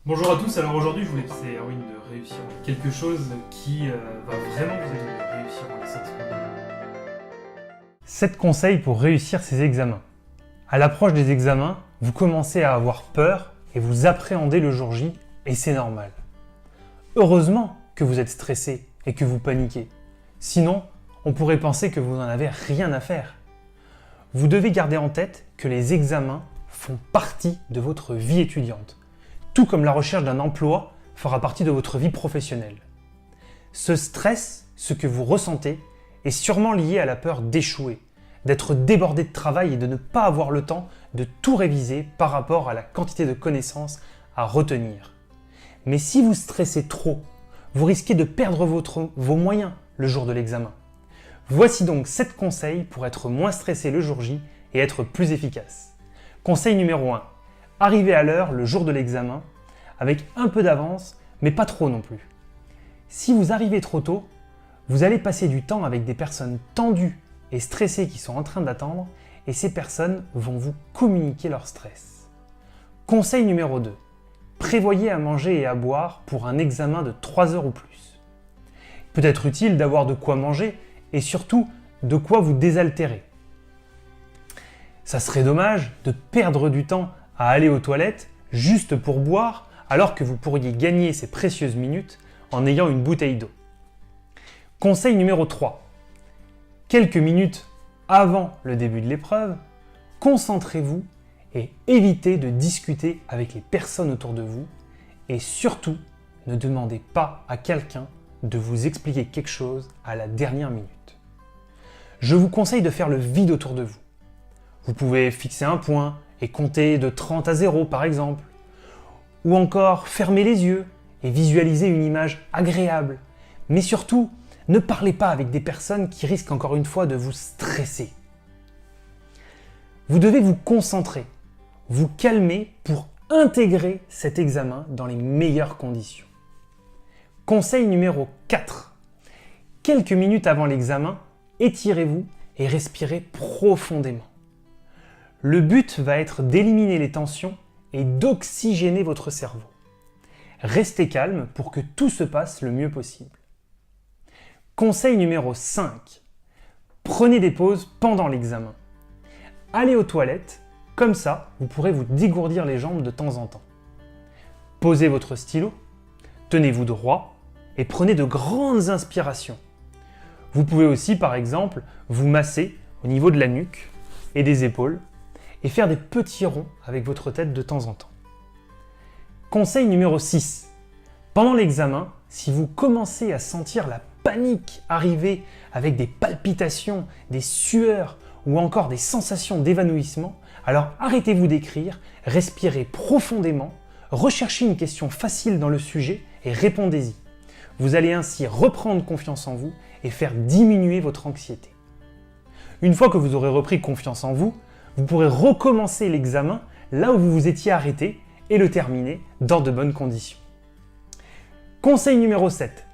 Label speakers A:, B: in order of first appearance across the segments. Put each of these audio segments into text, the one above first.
A: Bonjour à tous, alors aujourd'hui je voulais parler de réussir quelque chose qui va vraiment vous aider à réussir en licence.
B: 7 conseils pour réussir ces examens. À l'approche des examens, vous commencez à avoir peur et vous appréhendez le jour J, et c'est normal. Heureusement que vous êtes stressé et que vous paniquez. Sinon, on pourrait penser que vous n'en avez rien à faire. Vous devez garder en tête que les examens font partie de votre vie étudiante, tout comme la recherche d'un emploi fera partie de votre vie professionnelle. Ce stress, ce que vous ressentez, est sûrement lié à la peur d'échouer, d'être débordé de travail et de ne pas avoir le temps de tout réviser par rapport à la quantité de connaissances à retenir. Mais si vous stressez trop, vous risquez de perdre vos moyens le jour de l'examen. Voici donc 7 conseils pour être moins stressé le jour J et être plus efficace. Conseil numéro 1. Arrivez à l'heure le jour de l'examen avec un peu d'avance, mais pas trop non plus. Si vous arrivez trop tôt, vous allez passer du temps avec des personnes tendues et stressées qui sont en train d'attendre, et ces personnes vont vous communiquer leur stress. Conseil numéro 2. Prévoyez à manger et à boire pour un examen de 3 heures ou plus. Il peut être utile d'avoir de quoi manger et surtout de quoi vous désaltérer. Ça serait dommage de perdre du temps à aller aux toilettes juste pour boire alors que vous pourriez gagner ces précieuses minutes en ayant une bouteille d'eau. Conseil numéro 3. Quelques minutes avant le début de l'épreuve, concentrez-vous et évitez de discuter avec les personnes autour de vous, et surtout ne demandez pas à quelqu'un de vous expliquer quelque chose à la dernière minute. Je vous conseille de faire le vide autour de vous. Vous pouvez fixer un point et compter de 30 à 0 par exemple. Ou encore fermer les yeux et visualiser une image agréable. Mais surtout, ne parlez pas avec des personnes qui risquent encore une fois de vous stresser. Vous devez vous concentrer, vous calmer pour intégrer cet examen dans les meilleures conditions. Conseil numéro 4. Quelques minutes avant l'examen, étirez-vous et respirez profondément. Le but va être d'éliminer les tensions et d'oxygéner votre cerveau. Restez calme pour que tout se passe le mieux possible. Conseil numéro 5. Prenez des pauses pendant l'examen. Allez aux toilettes, comme ça vous pourrez vous dégourdir les jambes de temps en temps. Posez votre stylo, tenez-vous droit et prenez de grandes inspirations. Vous pouvez aussi par exemple vous masser au niveau de la nuque et des épaules et faire des petits ronds avec votre tête de temps en temps. Conseil numéro 6. Pendant l'examen, si vous commencez à sentir la panique arriver avec des palpitations, des sueurs ou encore des sensations d'évanouissement, alors arrêtez-vous d'écrire, respirez profondément, recherchez une question facile dans le sujet et répondez-y. Vous allez ainsi reprendre confiance en vous et faire diminuer votre anxiété. Une fois que vous aurez repris confiance en vous, vous pourrez recommencer l'examen là où vous vous étiez arrêté et le terminer dans de bonnes conditions. Conseil numéro 7.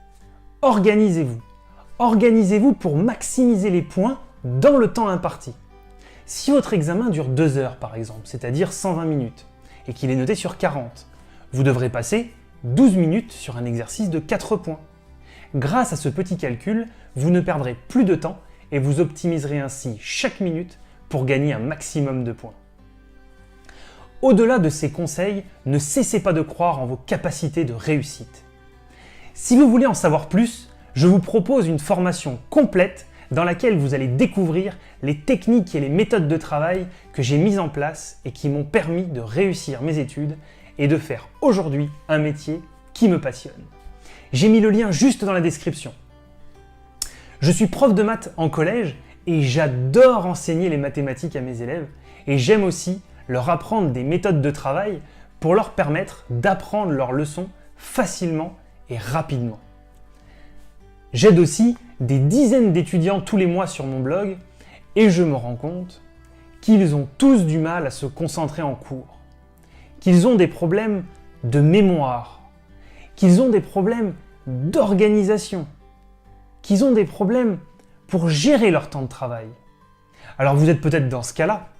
B: Organisez-vous. Organisez-vous pour maximiser les points dans le temps imparti. Si votre examen dure 2 heures par exemple, c'est-à-dire 120 minutes, et qu'il est noté sur 40, vous devrez passer 12 minutes sur un exercice de 4 points. Grâce à ce petit calcul, vous ne perdrez plus de temps et vous optimiserez ainsi chaque minute pour gagner un maximum de points. Au-delà de ces conseils, ne cessez pas de croire en vos capacités de réussite. Si vous voulez en savoir plus, je vous propose une formation complète dans laquelle vous allez découvrir les techniques et les méthodes de travail que j'ai mises en place et qui m'ont permis de réussir mes études et de faire aujourd'hui un métier qui me passionne. J'ai mis le lien juste dans la description. Je suis prof de maths en collège et j'adore enseigner les mathématiques à mes élèves, et j'aime aussi leur apprendre des méthodes de travail pour leur permettre d'apprendre leurs leçons facilement et rapidement. J'aide aussi des dizaines d'étudiants tous les mois sur mon blog et je me rends compte qu'ils ont tous du mal à se concentrer en cours, qu'ils ont des problèmes de mémoire, qu'ils ont des problèmes d'organisation, qu'ils ont des problèmes pour gérer leur temps de travail. Alors vous êtes peut-être dans ce cas-là.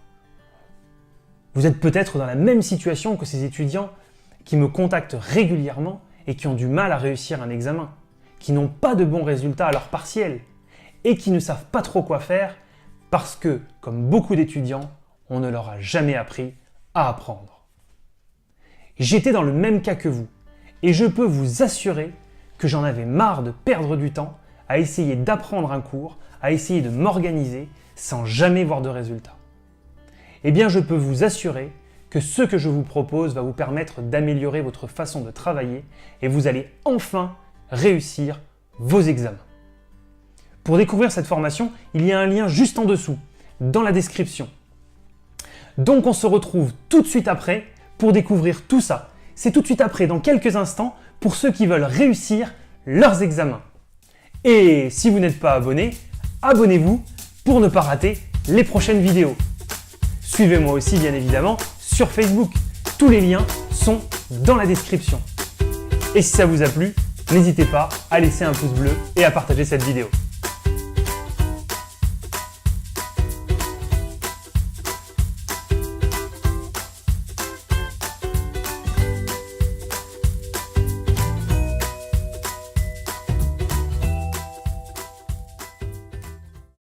B: Vous êtes peut-être dans la même situation que ces étudiants qui me contactent régulièrement et qui ont du mal à réussir un examen, qui n'ont pas de bons résultats à leur partiel et qui ne savent pas trop quoi faire parce que, comme beaucoup d'étudiants, on ne leur a jamais appris à apprendre. J'étais dans le même cas que vous et je peux vous assurer que j'en avais marre de perdre du temps à essayer d'apprendre un cours, à essayer de m'organiser sans jamais voir de résultats. Eh bien, je peux vous assurer que ce que je vous propose va vous permettre d'améliorer votre façon de travailler et vous allez enfin réussir vos examens. Pour découvrir cette formation, il y a un lien juste en dessous, dans la description. Donc on se retrouve tout de suite après pour découvrir tout ça. C'est tout de suite après, dans quelques instants, pour ceux qui veulent réussir leurs examens. Et si vous n'êtes pas abonné, abonnez-vous pour ne pas rater les prochaines vidéos. Suivez-moi aussi bien évidemment sur Facebook. Tous les liens sont dans la description. Et si ça vous a plu, n'hésitez pas à laisser un pouce bleu et à partager cette vidéo.